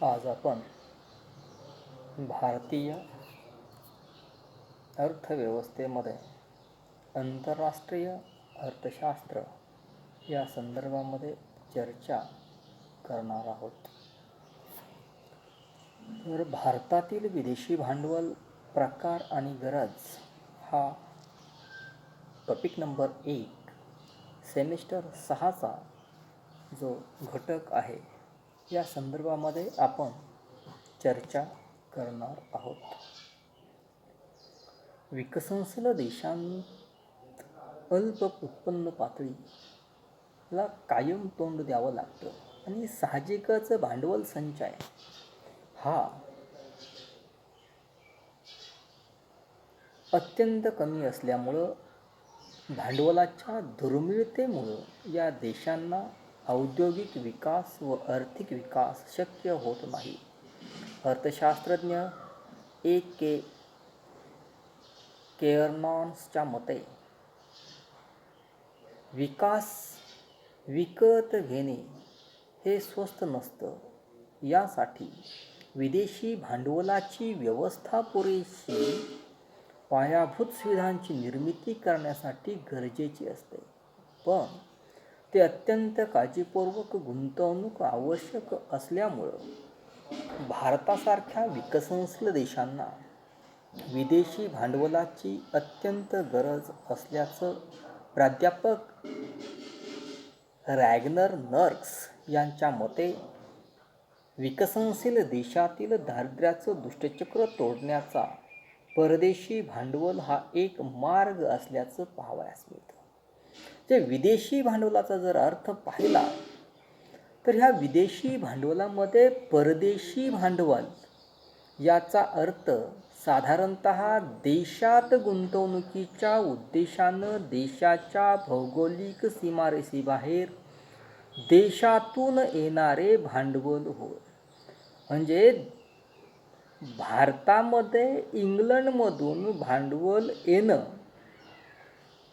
आज आपण भारतीय अर्थव्यवस्थेमध्ये आंतरराष्ट्रीय अर्थशास्त्र या संदर्भामध्ये चर्चा करणार आहोत. तर भारतातील विदेशी भांडवल प्रकार आणि गरज हा टॉपिक नंबर 1 सेमिस्टर 6चा जो घटक आहे या संदर्भामध्ये आपण चर्चा करणार आहोत. विकसनशील देशांत अल्प उत्पन्न पातळीला कायम तोंड द्यावं लागतं आणि साहजिकच भांडवल संचय हा अत्यंत कमी असल्यामुळं भांडवलाच्या दुर्मिळतेमुळं या देशांना औद्योगिक विकास व आर्थिक विकास शक्य होत नाही. अर्थशास्त्रज्ञ के केअर्नॉन्सच्या मते विकास विकत घेणे हे स्वस्त नसतं. यासाठी विदेशी भांडवलाची व्यवस्था पुरेशी पायाभूत सुविधांची निर्मिती करण्यासाठी गरजेची असते, पण ते अत्यंत काळजीपूर्वक गुंतवणूक आवश्यक असल्यामुळं भारतासारख्या विकसनशील देशांना विदेशी भांडवलाची अत्यंत गरज असल्याचं प्राध्यापक रॅग्नर नर्क्स यांच्या मते विकसनशील देशातील दारिद्र्याचं दुष्टचक्र तोडण्याचा परदेशी भांडवल हा एक मार्ग असल्याचं पाहावयास मिळतं. जे विदेशी भांडवलाचा जर अर्थ पाहिला तर ह्या विदेशी भांडवलामध्ये परदेशी भांडवल याचा अर्थ साधारणतः देशात गुंतवणुकीच्या उद्देशानं देशाच्या भौगोलिक सीमारेषेबाहेर देशातून येणारे भांडवल होय. म्हणजे भारतामध्ये इंग्लंडमधून भांडवल येणं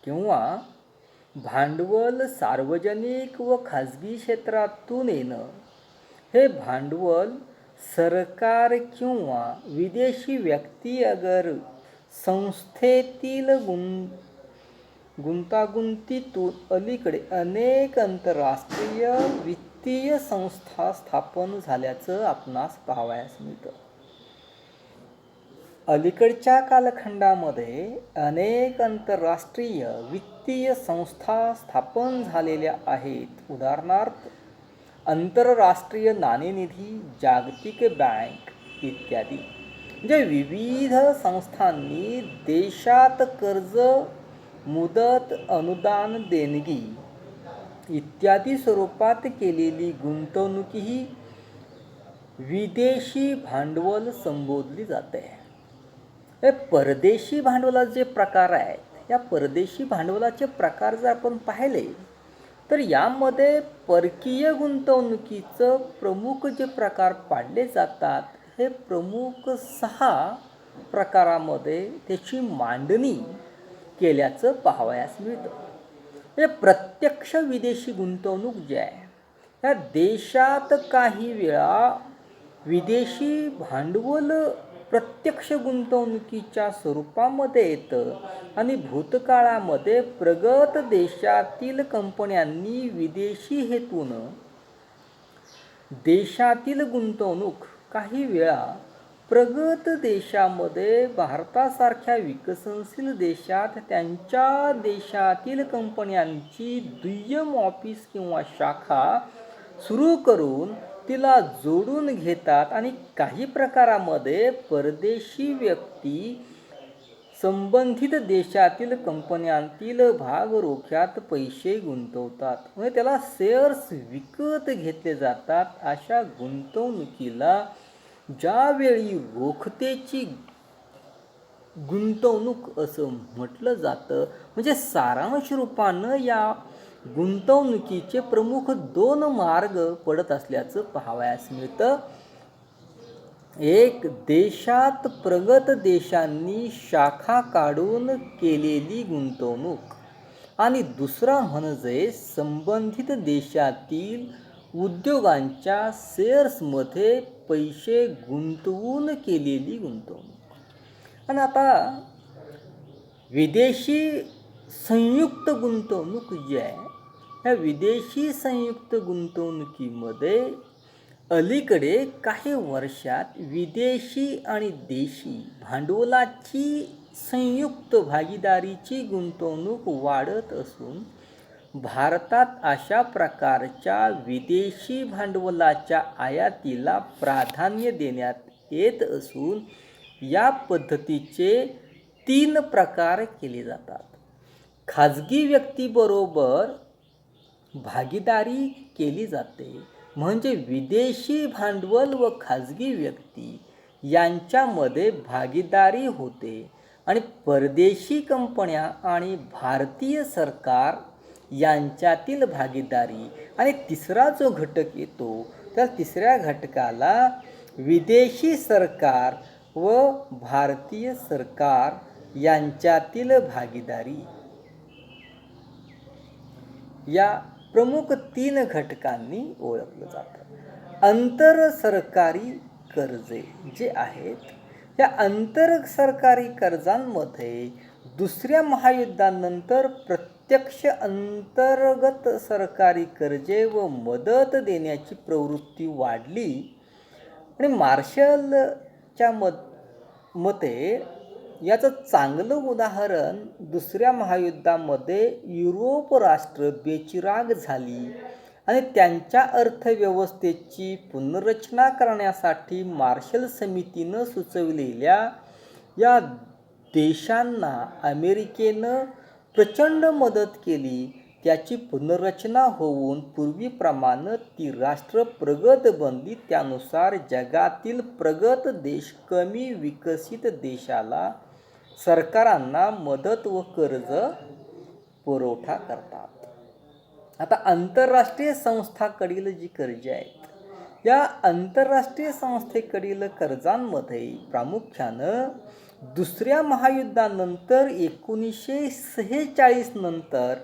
किंवा भांडवल सार्वजनिक व खाजगी क्षेत्रातून येणं हे भांडवल सरकार किंवा विदेशी व्यक्ती अगर संस्थेतील गुंतागुंतीतून अलीकडे अनेक आंतरराष्ट्रीय वित्तीय संस्था स्थापन झाल्याचं आपणास पाहावयास मिळतं. अलीकडच्या कालखंडामध्ये अनेक आंतरराष्ट्रीय वित्तीय संस्था स्थापन झालेल्या आहेत. उदाहरणार्थ आंतरराष्ट्रीय नाणेनिधी, जागतिक बँक इत्यादी. म्हणजे विविध संस्थांनी देशात कर्ज, मुदत, अनुदान, देणगी इत्यादी स्वरूपात केलेली गुंतवणूक ही विदेशी भांडवल संबोधली जाते. हे परदेशी भांडवलाचे जे प्रकार आहेत, या परदेशी भांडवलाचे प्रकार जर आपण पाहिले तर यामध्ये परकीय गुंतवणुकीचं प्रमुख जे प्रकार पाडले जातात हे प्रमुख 6 प्रकारामध्ये त्याची मांडणी केल्याचं पाहावयास मिळतं. म्हणजे प्रत्यक्ष विदेशी गुंतवणूक जी आहे या देशात काही वेळा विदेशी भांडवल प्रत्यक्ष गुंतवणुकीच्या स्वरूपामध्ये येतं आणि भूतकाळामध्ये प्रगत देशातील कंपन्यांनी विदेशी हेतून देशातील गुंतवणूक काही वेळा प्रगत देशामध्ये भारतासारख्या विकसनशील देशात त्यांच्या देशातील कंपन्यांची दुय्यम ऑफिस किंवा शाखा सुरू करून तिला जोडून घेतात आणि काही प्रकारामध्ये परदेशी व्यक्ती संबंधित देशातील कंपन्यांतील भागरोख्यात पैसे गुंतवतात. म्हणजे त्याला शेअर्स विकत घेतले जातात. अशा गुंतवणुकीला ज्यावेळी रोखतेची गुंतवणूक असं म्हटलं जातं. म्हणजे सारांश रूपानं या गुंतवणुकीचे प्रमुख 2 मार्ग पडत असल्याचं पाहावयास मिळतं. एक, देशात प्रगत देशांनी शाखा काढून केलेली गुंतवणूक आणि दुसरा म्हणजे संबंधित देशातील उद्योगांच्या शेअर्समध्ये पैसे गुंतवून केलेली गुंतवणूक. आणि आता विदेशी संयुक्त गुंतवणूक जी आहे, ह्या विदेशी संयुक्त गुंतवणुकीमध्ये अलीकडे काही वर्षात विदेशी आणि देशी भांडवलाची संयुक्त भागीदारीची गुंतवणूक वाढत असून भारतात अशा प्रकारच्या विदेशी भांडवलाच्या आयातीला प्राधान्य देण्यात येत असून या पद्धतीचे 3 प्रकार केले जातात. खाजगी व्यक्तीबरोबर भागीदारी केली जाते, म्हणजे विदेशी भांडवल व खाजगी व्यक्ती यांच्यामध्ये भागीदारी होते आणि परदेशी कंपन्या आणि भारतीय सरकार यांच्यातील भागीदारी. आणि तिसरा जो घटक येतो, त्या तिसऱ्या घटकाला विदेशी सरकार व भारतीय सरकार यांच्यातील भागीदारी, या प्रमुख 3 घटकांनी ओळखलं जातं. आंतर सरकारी कर्जे जे आहेत, या आंतर सरकारी कर्जांमध्ये दुसऱ्या महायुद्धानंतर प्रत्यक्ष अंतर्गत सरकारी कर्जे व मदत देण्याची प्रवृत्ती वाढली. आणि मार्शलच्या मते याचं चांगलं उदाहरण दुसऱ्या महायुद्धामध्ये युरोप राष्ट्र बेचिराग झाली आणि त्यांच्या अर्थव्यवस्थेची पुनर्रचना करण्यासाठी मार्शल समितीनं सुचवलेल्या या देशांना अमेरिकेनं प्रचंड मदत केली. त्याची पुनर्रचना होऊन पूर्वीप्रमाणे ती राष्ट्र प्रगत बनली. त्यानुसार जगातील प्रगत देश कमी विकसित देशाला सरकारांना मदत व कर्ज पुरवठा करतात. आता आंतरराष्ट्रीय संस्थांकडील जी कर्जे आहेत, या आंतरराष्ट्रीय संस्थेकडील कर्जांमध्ये प्रामुख्यानं दुसऱ्या महायुद्धानंतर 1946 नंतर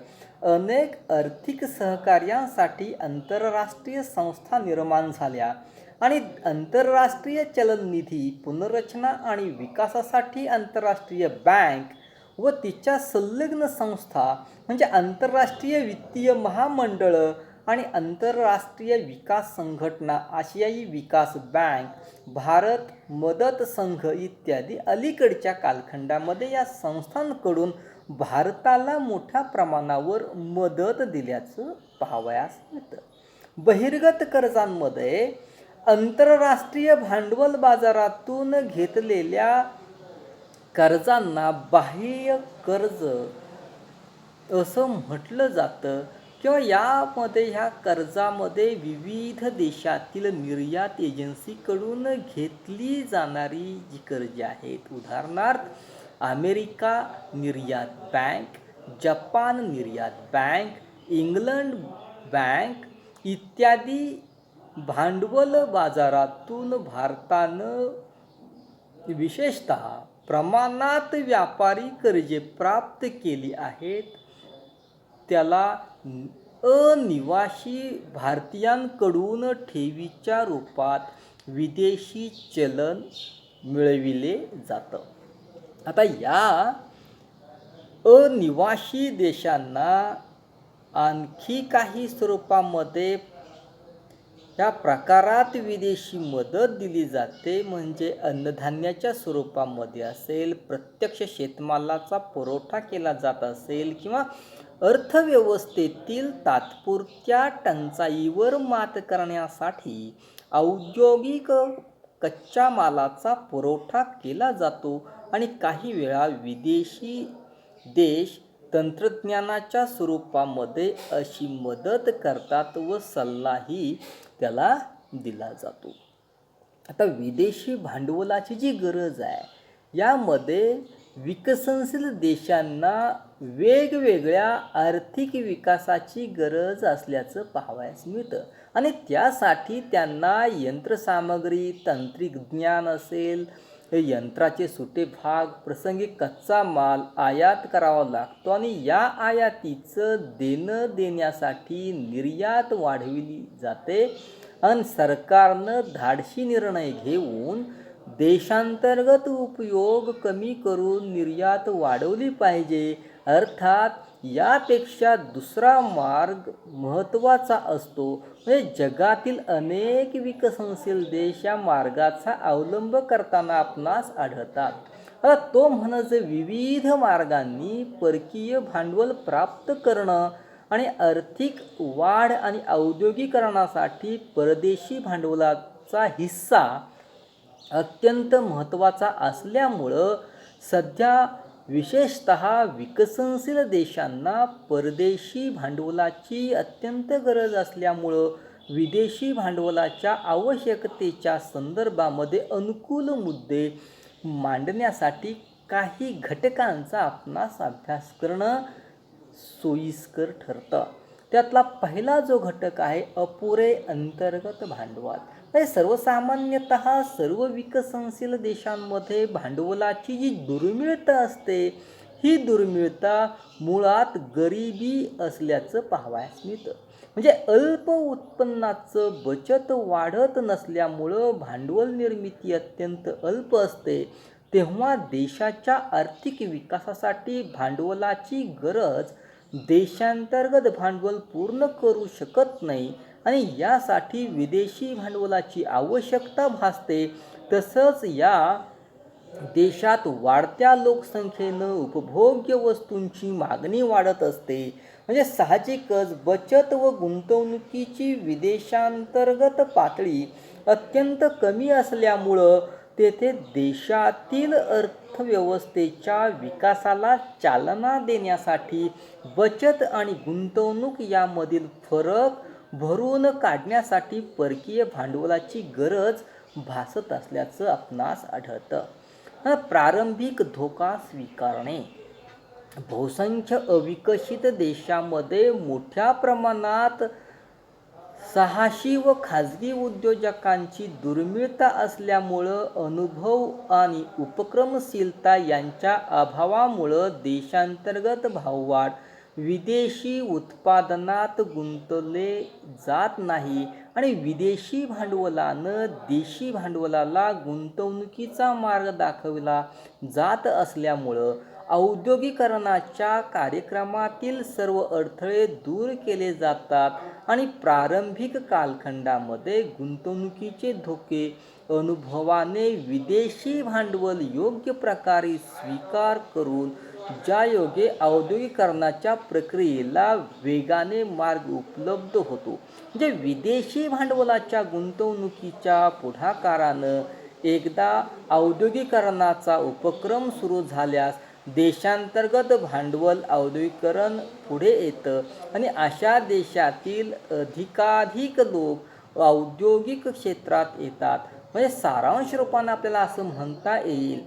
अनेक आर्थिक सहकार्यांसाठी आंतरराष्ट्रीय संस्था निर्माण झाल्या आणि आंतरराष्ट्रीय चलन निधी, पुनर्रचना आणि विकासासाठी आंतरराष्ट्रीय बँक व तिच्या संलग्न संस्था म्हणजे आंतरराष्ट्रीय वित्तीय महामंडळं आणि आंतरराष्ट्रीय विकास संघटना, आशियाई विकास बँक, भारत मदत संघ इत्यादी अलीकडच्या कालखंडामध्ये या संस्थांकडून भारताला मोठ्या प्रमाणावर मदत दिल्याचं पाहावयास मिळतं. बहिर्गत कर्जांमध्ये आंतरराष्ट्रीय भांडवल बाजारातून घेतलेल्या कर्जांना बाह्य कर्ज असं म्हटलं जातं किंवा यामध्ये ह्या कर्जामध्ये विविध देशातील निर्यात एजन्सीकडून घेतली जाणारी जी कर्जे आहेत, उदाहरणार्थ अमेरिका निर्यात बँक, जपान निर्यात बँक, इंग्लंड बँक इत्यादी भांडवल बाजारातून भारतानं विशेषतः प्रमाणात व्यापारी कर्जे प्राप्त केली आहेत. त्याला अनिवासी भारतीयांकडून ठेवीच्या रूपात विदेशी चलन मिळविले जातं. आता या अनिवासी देशांना आणखी काही स्वरूपामध्ये या प्रकारात विदेशी मदत दिली जाते, म्हणजे अन्नधान्याच्या स्वरूपामध्ये असेल, प्रत्यक्ष शेतमालाचा पुरवठा केला जात असेल किंवा अर्थव्यवस्थेतील तात्पुरत्या टंचाईवर मात करण्यासाठी औद्योगिक कच्च्या मालाचा पुरवठा केला जातो. आणि काही वेळा विदेशी देश तंत्रज्ञानाच्या स्वरूपामध्ये अशी मदत करतात व सल्लाही त्याला दिला जातो. आता विदेशी भांडवलाची जी गरज आहे, यामध्ये विकसनशील देशांना वेगवेगळ्या आर्थिक विकासाची गरज असल्याचं पाहावयास मिळतं आणि त्यासाठी त्यांना यंत्रसामग्री, तांत्रिक ज्ञान असेल, यंत्राचे सुटे भाग, प्रसंगी कच्चा माल आयात करावा लागतो आणि या आयातीचं देणं देण्यासाठी निर्यात वाढविली जाते आणि सरकारनं धाडसी निर्णय घेऊन देशांतर्गत उपयोग कमी करून निर्यात वाढवली पाहिजे. अर्थात यापेक्षा दुसरा मार्ग महत्त्वाचा असतो. म्हणजे जगातील अनेक विकसनशील देश या मार्गाचा अवलंब करताना आपणास आढळतात. तो म्हणजे विविध मार्गांनी परकीय भांडवल प्राप्त करणं आणि आर्थिक वाढ आणि औद्योगिकरणासाठी परदेशी भांडवलाचा हिस्सा अत्यंत महत्त्वाचा असल्यामुळं सध्या विशेषतः विकसनशील देशांना परदेशी भांडवलाची अत्यंत गरज असल्यामुळं विदेशी भांडवलाच्या आवश्यकतेच्या संदर्भामध्ये अनुकूल मुद्दे मांडण्यासाठी काही घटकांचा आपणास अभ्यास करणं सोयीस्कर ठरतं. त्यातला पहिला जो घटक आहे अपुरे अंतर्गत भांडवल. हे सर्वसामान्यतः सर्व विकसनशील देशांमध्ये भांडवलाची जी दुर्मिळता असते, ही दुर्मिळता मुळात गरिबी असल्याचं पाहावयास मिळतं. म्हणजे अल्प उत्पन्नाचं बचत वाढत नसल्यामुळं भांडवल निर्मिती अत्यंत अल्प असते. तेव्हा देशाच्या आर्थिक विकासासाठी भांडवलाची गरज देशांतर्गत भांडवल पूर्ण करू शकत नाही आणि यासाठी विदेशी भांडवलाची आवश्यकता भासते. तसंच या देशात वाढत्या लोकसंख्येनं उपभोग्य वस्तूंची मागणी वाढत असते. म्हणजे साहजिकच बचत व गुंतवणुकीची विदेशांतर्गत पातळी अत्यंत कमी असल्यामुळं तेथे देशातील अर्थव्यवस्थेच्या विकासाला चालना देण्यासाठी बचत आणि गुंतवणूक यामधील फरक भरून काढण्यासाठी परकीय भांडवलाची गरज भासत असल्याचं आपणास आढळतं. प्रारंभिक धोका स्वीकारणे. बहुसंख्य अविकसित देशांमध्ये मोठ्या प्रमाणात साहसी व खाजगी उद्योजकांची दुर्मिळता असल्यामुळं अनुभव आणि उपक्रमशीलता यांच्या अभावामुळं देशांतर्गत भाववाढ विदेशी उत्पादनात गुंतवले जात नाही आणि विदेशी भांडवलानं देशी भांडवलाला गुंतवणुकीचा मार्ग दाखवला जात असल्यामुळं औद्योगिकरणाच्या कार्यक्रमातील सर्व अडथळे दूर केले जातात आणि प्रारंभिक कालखंडामध्ये गुंतवणुकीचे धोके अनुभवाने विदेशी भांडवल योग्य प्रकारे स्वीकार करून ज्यायोगे औद्योगिकरणाच्या प्रक्रियेला वेगाने मार्ग उपलब्ध होतो. म्हणजे विदेशी भांडवलाच्या गुंतवणुकीच्या पुढाकारानं एकदा औद्योगिकरणाचा उपक्रम सुरू झाल्यास देशांतर्गत भांडवल औद्योगिकरण पुढे येतं आणि अशा देशातील अधिकाधिक लोक औद्योगिक क्षेत्रात येतात. म्हणजे सारांश रूपानं आपल्याला असं म्हणता येईल,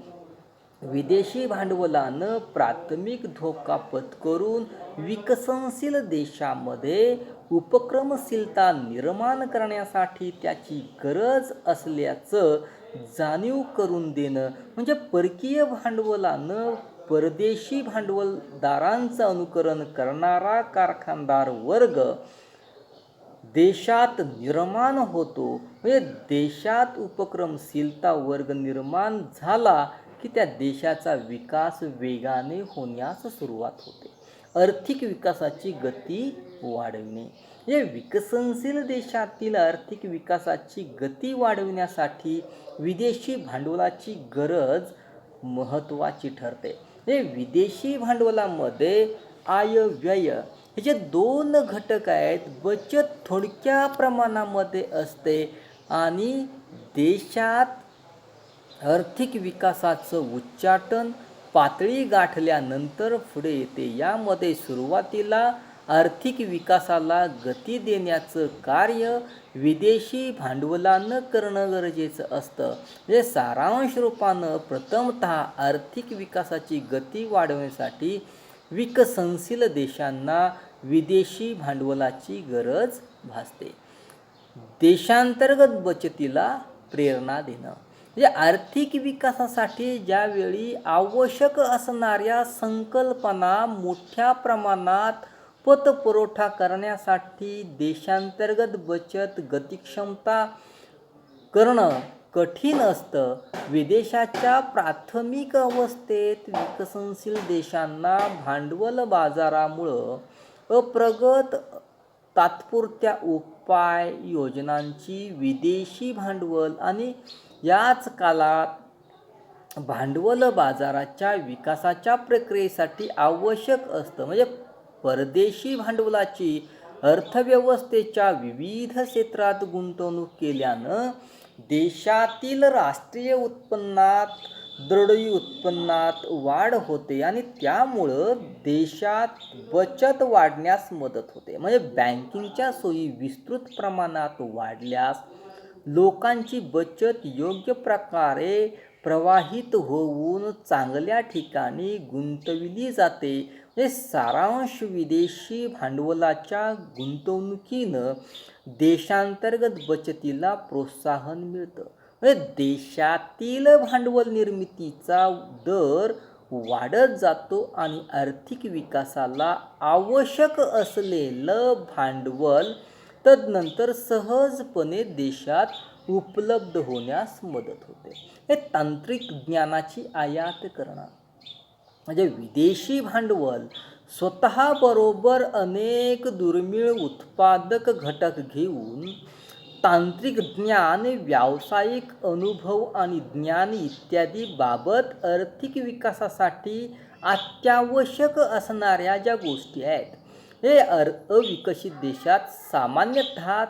विदेशी भांडवलानं प्राथमिक धोका पत्करून विकसनशील देशामध्ये उपक्रमशीलता निर्माण करण्यासाठी त्याची गरज असल्याचं जाणीव करून देणं म्हणजे परकीय भांडवलानं परदेशी भांडवलदारांचं अनुकरण करणारा कारखानदार वर्ग देशात निर्माण होतो. म्हणजे देशात उपक्रमशीलता वर्ग निर्माण झाला की त्या देशाचा विकास वेगाने होण्यास सुरुवात होते. आर्थिक विकासाची गती वाढविणे. म्हणजे विकसनशील देशातील आर्थिक विकासाची गती वाढविण्यासाठी विदेशी भांडवलाची गरज महत्त्वाची ठरते. म्हणजे विदेशी भांडवलामध्ये आय व्यय हे जे दोन घटक आहेत. बचत थोडक्या प्रमाणामध्ये असते आणि देशात आर्थिक विकासाचं उच्चाटन पातळी गाठल्यानंतर पुढे येते. यामध्ये सुरुवातीला आर्थिक विकासाला गती देण्याचं कार्य विदेशी भांडवलानं करणं गरजेचं असतं. म्हणजे सारांश रूपानं प्रथमतः आर्थिक विकासाची गती वाढवण्यासाठी विकसनशील देशांना विदेशी भांडवलाची गरज भासते. देशांतर्गत बचतीला प्रेरणा देणं म्हणजे आर्थिक विकासासाठी ज्यावेळी आवश्यक असणाऱ्या संकल्पना मोठ्या प्रमाणात पतपुरवठा करण्यासाठी देशांतर्गत बचत गतिक्षमता करणं कठीण असतं. विदेशाच्या प्राथमिक अवस्थेत विकसनशील देशांना भांडवल बाजारामुळं अप्रगत तात्पुरत्या उपाययोजनांची विदेशी भांडवल आणि याच काळात भांडवल बाजाराच्या विकासाच्या प्रक्रियेसाठी आवश्यक असतं. म्हणजे परदेशी भांडवलाची अर्थव्यवस्थेच्या विविध क्षेत्रात गुंतवणूक केल्यानं देशातील राष्ट्रीय उत्पन्नात दरडोई उत्पन्नात वाढ होते आणि त्यामुळं देशात बचत वाढण्यास मदत होते. म्हणजे बँकिंगच्या सोयी विस्तृत प्रमाणात वाढल्यास लोकांची बचत योग्य प्रकारे प्रवाहित होऊन चांगल्या ठिकाणी गुंतविली जाते. म्हणजे सारांश विदेशी भांडवलाच्या गुंतवणुकीनं देशांतर्गत बचतीला प्रोत्साहन मिळतं. म्हणजे देशातील भांडवल निर्मितीचा दर वाढत जातो आणि आर्थिक विकासाला आवश्यक असलेलं भांडवल तदनंतर सहजपणे देशात उपलब्ध होण्यास मदत होते. हे तांत्रिक ज्ञानाची आयात करणं म्हणजे विदेशी भांडवल स्वतःबरोबर अनेक दुर्मिळ उत्पादक घटक घेऊन तांत्रिक ज्ञान, व्यावसायिक अनुभव आणि ज्ञान इत्यादी बाबत आर्थिक विकासासाठी अत्यावश्यक असणाऱ्या ज्या गोष्टी आहेत, हे अविकसित देशात सामान्यतः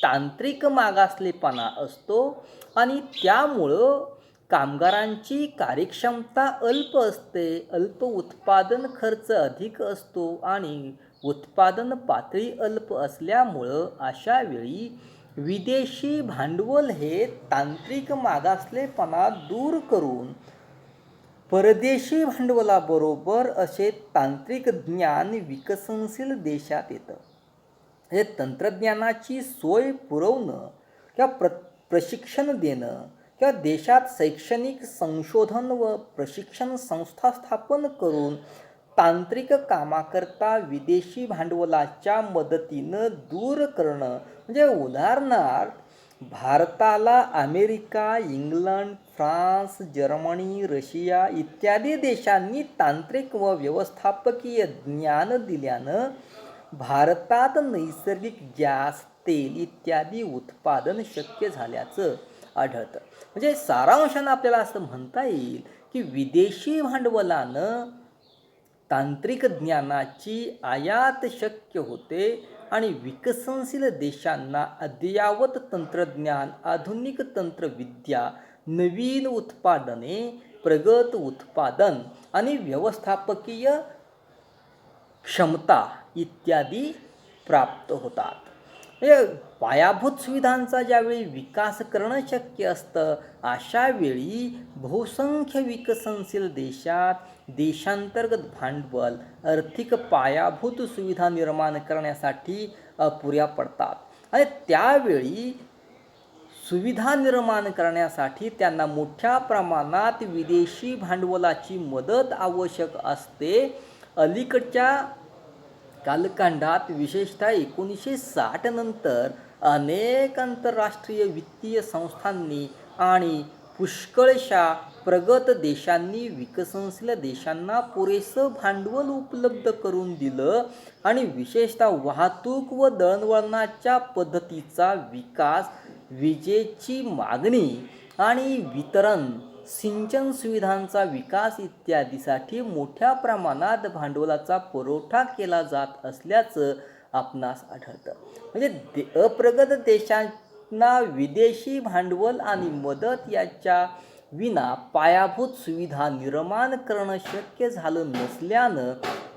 तांत्रिक मागासलेपणा असतो आणि त्यामुळं कामगारांची कार्यक्षमता अल्प असते, अल्प उत्पादन खर्च अधिक असतो आणि उत्पादन पातळी अल्प असल्यामुळं अशा वेळी विदेशी भांडवल हे तांत्रिक मागासलेपणा दूर करून परदेशी भांडवलाबरोबर असे तांत्रिक ज्ञान विकसनशील देशात येतं. हे तंत्रज्ञानाची सोय पुरवणं किंवा प्रशिक्षण देणं किंवा देशात शैक्षणिक संशोधन व प्रशिक्षण संस्था स्थापन करून तांत्रिक कामाकरता विदेशी भांडवलाच्या मदतीनं दूर करणं. म्हणजे उदाहरणार्थ भारताला America, England, France, Germany, Russia इत्यादी देशांनी तांत्रिक व व्यवस्थापकीय ज्ञान दिल्यानं भारतात नैसर्गिक गॅस, तेल इत्यादी उत्पादन शक्य झाल्याचं आढळतं. म्हणजे सारांशानं आपल्याला असं म्हणता येईल की विदेशी भांडवलानं तांत्रिक ज्ञानाची आयात शक्य होते आणि विकसनशील देशांना अद्ययावत तंत्रज्ञान, आधुनिक तंत्रविद्या, नवीन उत्पादने, प्रगत उत्पादन आणि व्यवस्थापकीय क्षमता इत्यादी प्राप्त होतात. हे पायाभूत सुविधांचा ज्यावेळी विकास करणं शक्य असतं, अशा वेळी बहुसंख्य विकसनशील देशात देशांतर्गत भांडवल, आर्थिक पायाभूत सुविधा निर्माण करण्यासाठी अपुऱ्या पडतात आणि त्यावेळी सुविधा निर्माण करण्यासाठी त्यांना मोठ्या प्रमाणात विदेशी भांडवलाची मदत आवश्यक असते. अलीकडच्या कालखंडात विशेषतः 1960 नंतर अनेक आंतरराष्ट्रीय वित्तीय संस्थांनी आणि पुष्कळशा प्रगत देशांनी विकसनशील देशांना पुरेसं भांडवल उपलब्ध करून दिलं आणि विशेषतः वाहतूक व दळणवळणाच्या पद्धतीचा विकास, विजेची मागणी आणि वितरण, सिंचन सुविधांचा विकास इत्यादीसाठी मोठ्या प्रमाणात भांडवलाचा पुरवठा केला जात असल्याचं आपणास आढळतं. म्हणजे अप्रगत देशांना विदेशी भांडवल आणि मदत याच्या विना पायाभूत सुविधा निर्माण करणं शक्य झालं नसल्यानं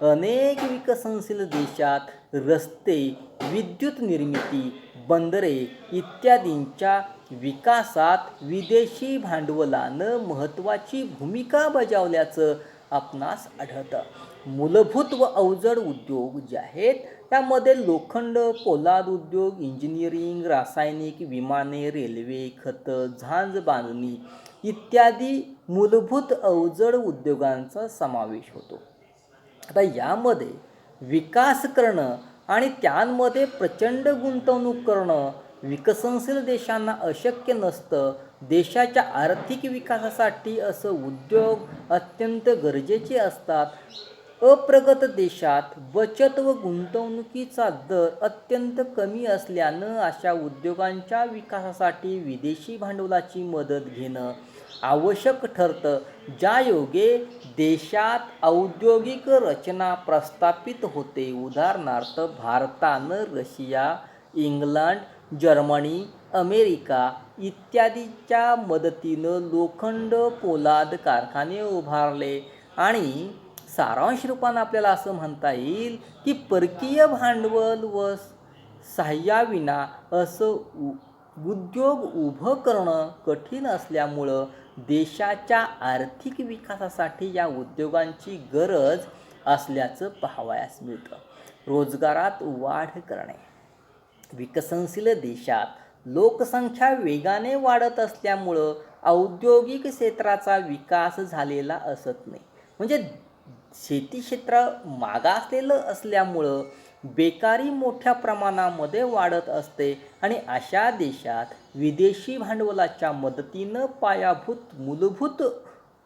अनेक विकसनशील देशात रस्ते, विद्युत निर्मिती, बंदरे इत्यादींच्या विकासात विदेशी भांडवलानं महत्त्वाची भूमिका बजावल्याचं आपणास आढळतं. मूलभूत व अवजड उद्योग जे आहेत त्यामध्ये लोखंड, पोलाद उद्योग, इंजिनिअरिंग, रासायनिक, विमाने, रेल्वे, खतं, झांज बांधणी इत्यादी मूलभूत अवजड उद्योगांचा समावेश होतो. आता यामध्ये विकास करणं आणि त्यांमध्ये प्रचंड गुंतवणूक करणं विकसनशील देशांना अशक्य नसतं. देशाच्या आर्थिक विकासासाठी असं उद्योग अत्यंत गरजेचे असतात. अप्रगत देशात बचत व गुंतवणुकीचा दर अत्यंत कमी असल्यानं अशा उद्योगांच्या विकासासाठी विदेशी भांडवलाची मदत घेणं आवश्यक ठरतं. ज्यायोगे देशात औद्योगिक रचना प्रस्थापित होते. उदाहरणार्थ भारतानं रशिया, इंग्लंड, जर्मनी, अमेरिका इत्यादींच्या मदतीनं लोखंड पोलाद कारखाने उभारले. आणि सारांश रूपानं आपल्याला असं म्हणता येईल की परकीय भांडवल व सहाय्याविना असं उद्योग उभं करणं कठीण असल्यामुळं देशाच्या आर्थिक विकासासाठी या उद्योगांची गरज असल्याचं पाहावयास मिळतं. रोजगारात वाढ करणे. विकसनशील देशात लोकसंख्या वेगाने वाढत असल्यामुळं औद्योगिक क्षेत्राचा विकास झालेला असत नाही. म्हणजे शेती क्षेत्र मागासलेलं असल्यामुळं बेकारी मोठ्या प्रमाणामध्ये वाढत असते आणि अशा देशात विदेशी भांडवलाच्या मदतीनं मूलभूत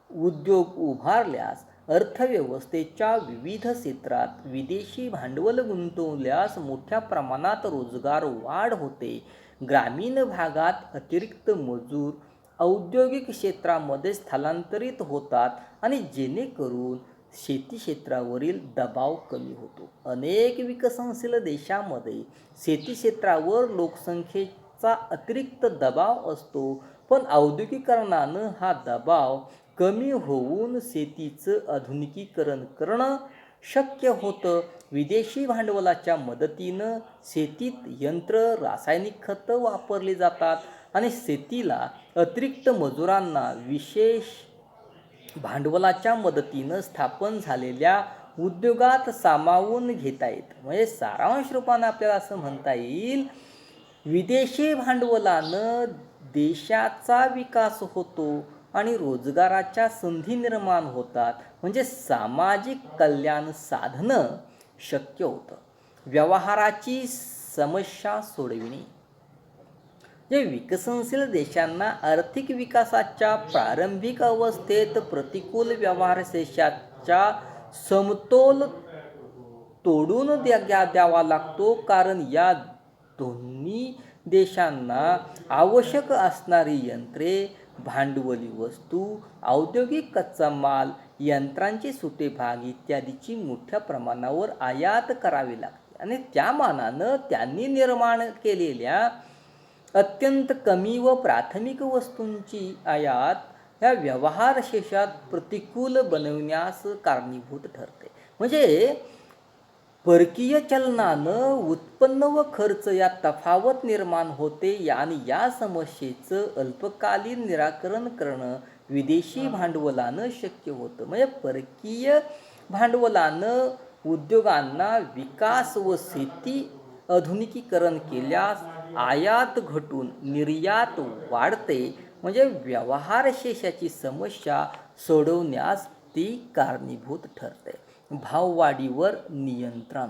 उद्योग उभारल्यास अर्थव्यवस्थेच्या विविध क्षेत्रात विदेशी भांडवल गुंतवल्यास मोठ्या प्रमाणात रोजगार वाढ होते. ग्रामीण भागात अतिरिक्त मजूर औद्योगिक क्षेत्रामध्ये स्थलांतरित होतात आणि जेणेकरून शेती क्षेत्रावरील दबाव कमी होतो. अनेक विकसनशील देशांमध्ये शेती क्षेत्रावर लोकसंख्येचा अतिरिक्त दबाव असतो, पण औद्योगिकरणानं हा दबाव कमी होऊन शेतीचं आधुनिकीकरण करणं शक्य होतं. विदेशी भांडवलाच्या मदतीनं शेतीत यंत्र, रासायनिक खतं वापरली जातात आणि शेतीला अतिरिक्त मजुरांना विशेष भांडवलाच्या मदतीनं स्थापन झालेल्या उद्योगात सामावून घेता येतं. म्हणजे सारांश रूपानं आपल्याला असं म्हणता येईल, विदेशी भांडवलानं देशाचा विकास होतो आणि रोजगाराच्या संधी निर्माण होतात. म्हणजे सामाजिक कल्याण साधणं शक्य होतं. व्यवहाराची समस्या सोडविणे. जे विकसनशील देशांना आर्थिक विकासाच्या प्रारंभिक अवस्थेत प्रतिकूल व्यवहार देशाच्या समतोल तोडून द्यावा लागतो, कारण या दोन्ही देशांना आवश्यक असणारी यंत्रे, भांडवली वस्तू, औद्योगिक कच्चा माल, यंत्रांचे सुटे भाग इत्यादीची मोठ्या प्रमाणावर आयात करावी लागते आणि त्या मानानं त्यांनी निर्माण केलेल्या अत्यंत कमी व प्राथमिक वस्तूंची आयात या व्यवहार शेषात प्रतिकूल बनविण्यास कारणीभूत ठरते. म्हणजे परकीय चलनानं उत्पन्न व खर्च या तफावत निर्माण होते आणि या समस्येचं अल्पकालीन निराकरण करणं विदेशी भांडवलानं शक्य होतं. म्हणजे परकीय भांडवलानं उद्योगांना विकास व शेती आधुनिकीकरण केल्यास आयात घटून निर्यात वाढते. म्हणजे व्यवहार शेषाची समस्या सोडवण्यास ती कारणीभूत ठरते. भाववाढीवर नियंत्रण.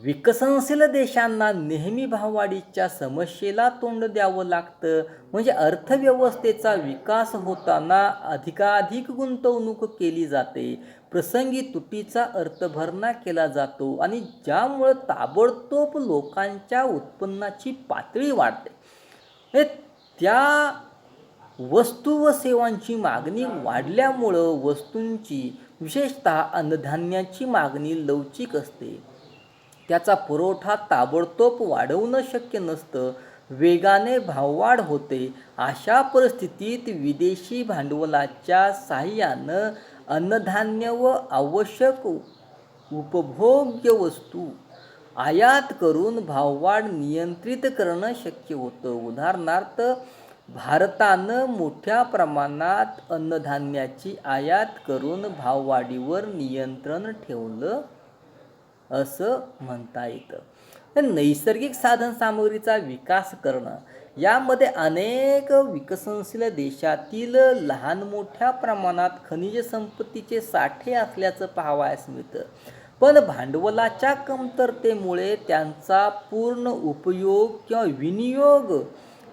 विकसनशील देशांना नेहमी भाववाढीच्या समस्येला तोंड द्यावं लागतं. म्हणजे अर्थव्यवस्थेचा विकास होताना अधिकाधिक गुंतवणूक केली जाते, प्रसंगी तुटीचा अर्थभरणा केला जातो आणि ज्यामुळं ताबडतोब लोकांच्या उत्पन्नाची पातळी वाढते. त्या वस्तू व सेवांची मागणी वाढल्यामुळं वस्तूंची, विशेषतः अन्नधान्याची मागणी लवचिक असते. त्याचा पुरवठा ताबडतोब वाढवणं शक्य नसतं, वेगाने भाववाढ होते. अशा परिस्थितीत विदेशी भांडवलाच्या साहाय्यानं अन्नधान्य व आवश्यक उपभोग्य वस्तू आयात करून भाववाढ नियंत्रित करणं शक्य होतं. उदाहरणार्थ भारतानं मोठ्या प्रमाणात अन्नधान्याची आयात करून भाववाढीवर नियंत्रण ठेवलं असं म्हणता येतं. नैसर्गिक साधनसामुग्रीचा विकास करणं. यामध्ये अनेक विकसनशील देशातील लहान मोठ्या प्रमाणात खनिज संपत्तीचे साठे असल्याचं पाहावयास मिळतं. पण भांडवलाच्या कमतरतेमुळे त्यांचा पूर्ण उपयोग किंवा विनियोग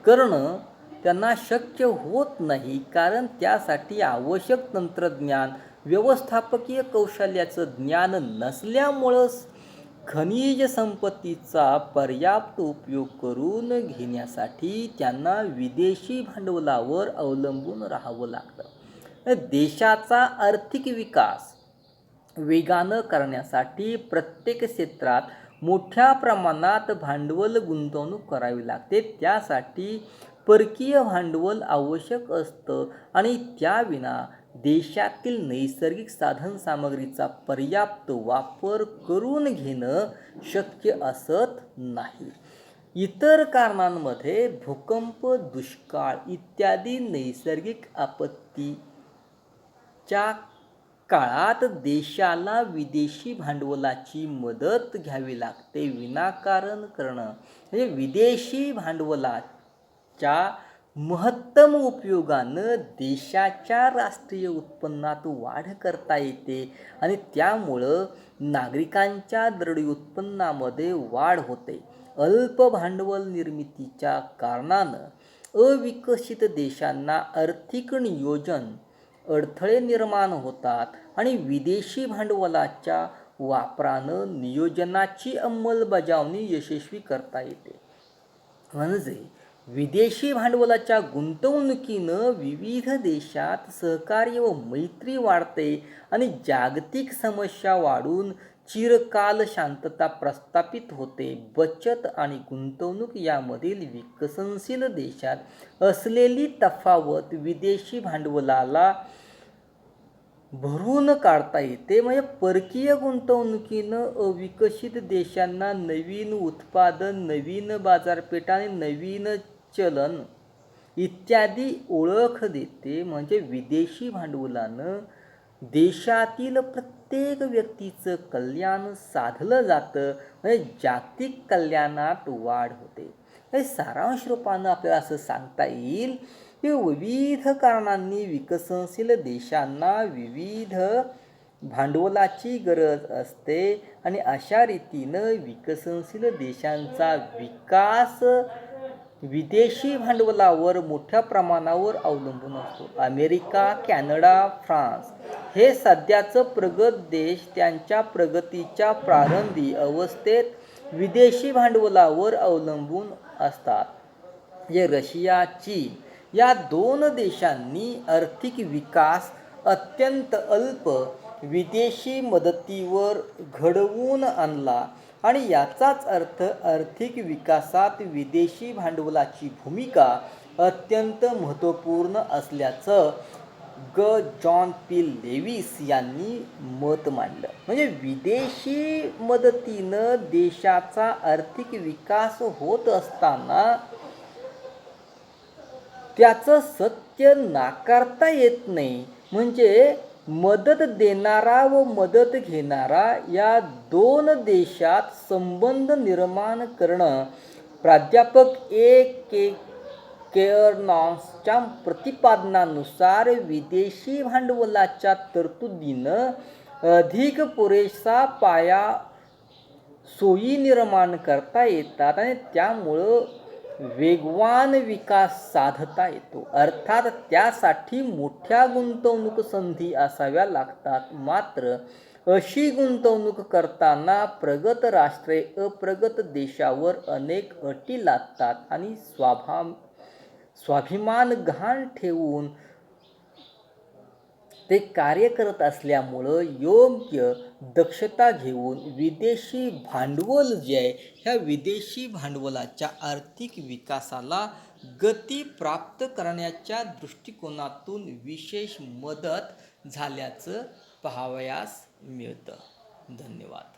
करणं त्यांना शक्य होत नाही, कारण त्यासाठी आवश्यक तंत्रज्ञान, व्यवस्थापकीय कौशल्याचं ज्ञान नसल्यामुळं खनिज संपत्तीचा पर्याप्त उपयोग करून घेण्यासाठी त्यांना विदेशी भांडवलावर अवलंबून राहावं लागतं. देशाचा आर्थिक विकास वेगानं करण्यासाठी प्रत्येक क्षेत्रात मोठ्या प्रमाणात भांडवल गुंतवणूक करावी लागते. त्यासाठी परकीय भांडवल आवश्यक असतं आणि त्याविना देशातील नैसर्गिक साधनसामग्रीचा पर्याप्त वापर करून घेणं शक्य असत नाही. इतर कारणांमध्ये भूकंप, दुष्काळ इत्यादी नैसर्गिक आपत्तीच्या काळात देशाला विदेशी भांडवलाची मदत घ्यावी लागते. विनाकारण करणं म्हणजे विदेशी भांडवलाच्या महत्तम उपयोगानं देशाच्या राष्ट्रीय उत्पन्नात वाढ करता येते आणि त्यामुळं नागरिकांच्या दरडोई उत्पन्नामध्ये वाढ होते. अल्प भांडवल निर्मितीच्या कारणानं अविकसित देशांना आर्थिक नियोजन अडथळे निर्माण होतात आणि विदेशी भांडवलाच्या वापरानं नियोजनाची अंमलबजावणी यशस्वी करता येते. म्हणजे विदेशी भांडवलाच्या गुंतवणुकीनं विविध देशात सहकार्य व मैत्री वाढते आणि जागतिक समस्या वाढून चिरकाल शांतता प्रस्थापित होते. बचत आणि गुंतवणूक यामधील विकसनशील देशात असलेली तफावत विदेशी भांडवलाला भरून काढता येते. म्हणजे परकीय गुंतवणुकीनं अविकसित देशांना नवीन उत्पादन, नवीन बाजारपेठा आणि नवीन चलन इत्यादी ओळख देते. म्हणजे विदेशी भांडवलानं देशातील प्रत्येक व्यक्तीचं कल्याण साधलं जातं, म्हणजे जागतिक कल्याणात वाढ होते. सारांश रूपानं आपल्याला असं सांगता येईल की विविध कारणांनी विकसनशील देशांना विविध भांडवलाची गरज असते आणि अशा रीतीनं विकसनशील देशांचा विकास विदेशी भांडवलावर मोठ्या प्रमाणावर अवलंबून असतो. अमेरिका, कॅनडा, फ्रान्स हे सध्याचं प्रगत देश त्यांच्या प्रगतीच्या प्रारंभी अवस्थेत विदेशी भांडवलावर अवलंबून असतात. रशिया, चीन या दोन देशांनी आर्थिक विकास अत्यंत अल्प विदेशी मदतीवर घडवून आणला आणि याचाच अर्थ आर्थिक विकासात विदेशी भांडवलाची भूमिका अत्यंत महत्त्वपूर्ण असल्याचं जॉन पी. लेविस यांनी मत मांडलं. म्हणजे विदेशी मदतीनं देशाचा आर्थिक विकास होत असताना त्याचं सत्य नाकारता येत नाही. म्हणजे मदत देणारा व मदत घेणारा या दोन देशात संबंध निर्माण करणं प्राध्यापक ए. के. केअर्नॉसच्या प्रतिपादनानुसार विदेशी भांडवलाच्या तरतुदीनं अधिक पुरेसा पाया सोयी निर्माण करता येतात आणि त्यामुळं वेगवान विकास साधता येतो. अर्थात त्यासाठी मोठ्या गुंतवणूक संधी असाव्या लागतात. मात्र अशी गुंतवणूक करताना प्रगत राष्ट्रे अप्रगत देशावर अनेक अटी लादतात आणि स्वाभिमान गहाण ठेवून ते कार्य करत असल्यामुळं योग्य दक्षता घेऊन विदेशी भांडवल जे आहे ह्या विदेशी भांडवलाच्या आर्थिक विकासाला गती प्राप्त करण्याच्या दृष्टिकोनातून विशेष मदत झाल्याचं पाहावयास मिळतं. धन्यवाद.